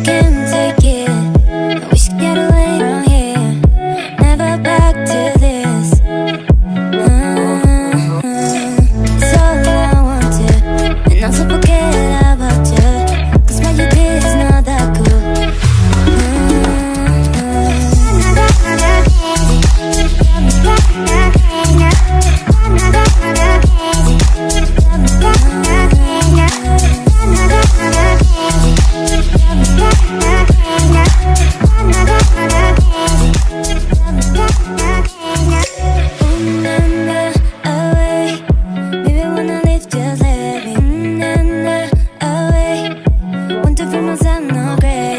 can't take it. We should get away from here. Never back to this. It's all I want to, and also forget about you. 'Cause what you did is not that cool. Away, want to feel myself no great.